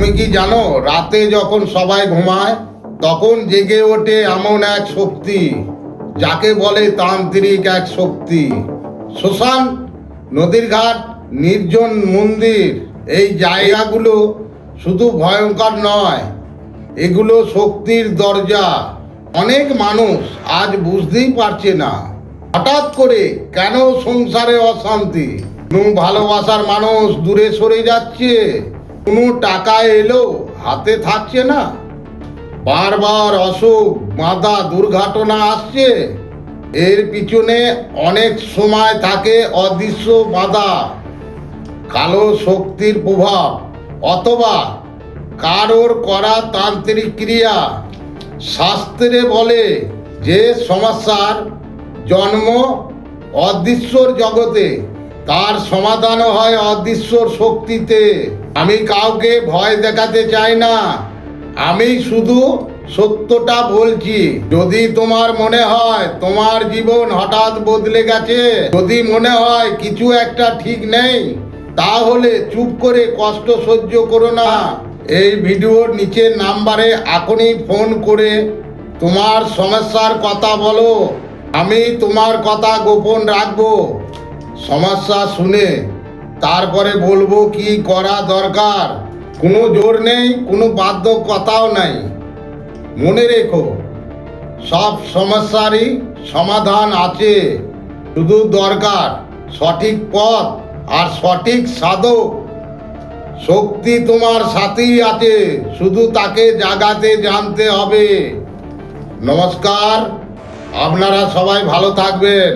তুমি কি জানো রাতে যখন সবাই ঘুমায় তখন জেগে ওঠে এমন এক শক্তি যাকে বলে তান্ত্রিক এক শক্তি। শ্মশান, নদীর ঘাট, নির্জন মন্দির, এই জায়গাগুলো শুধু ভয়ঙ্কর নয়, এগুলো শক্তির দরজা। অনেক মানুষ আজ বুঝতেই পারছে না হঠাৎ করে কেন সংসারে অশান্তি, কোনো ভালোবাসার মানুষ দূরে সরে যাচ্ছে, কোনো টাকা এলো হাতে থাকছে না, বারবার অসুখ বাধা দুর্ঘটনা আসছে। এর পিছনে অনেক সময় থাকে অদৃশ্য বাধা, কালো শক্তির প্রভাব অথবা কারোর করা তান্ত্রিক ক্রিয়া। শাস্ত্রে বলে যে সমস্যার জন্ম অদৃশ্যর জগতে, তার সমাধানও হয় অদৃশ্যর শক্তিতে। আমি কাউকে ভয় দেখাতে চাই না, আমি শুধু সত্যটা বলছি। যদি তোমার মনে হয় তোমার জীবন হঠাৎ বদলে গেছে, যদি মনে হয় কিছু একটা ঠিক নেই, তাহলে চুপ করে কষ্ট সহ্য করো না। এই ভিডিওর নিচের নাম্বারে এখনই ফোন করে তোমার সমস্যার কথা বলো, আমি তোমার কথা গোপন রাখবো। সমস্যা শুনে তারপরে বলবো কি করা দরকার। কোনো জোর নেই, কোনো বাধ্যকতাও নাই। মনে রেখো, সব সমস্যারই সমাধান আছে, শুধু দরকার সঠিক পথ আর সঠিক সাধক। শক্তি তোমার সাথেই আছে, শুধু তাকে জাগাতে জানতে হবে। নমস্কার, আপনারা সবাই ভালো থাকবেন।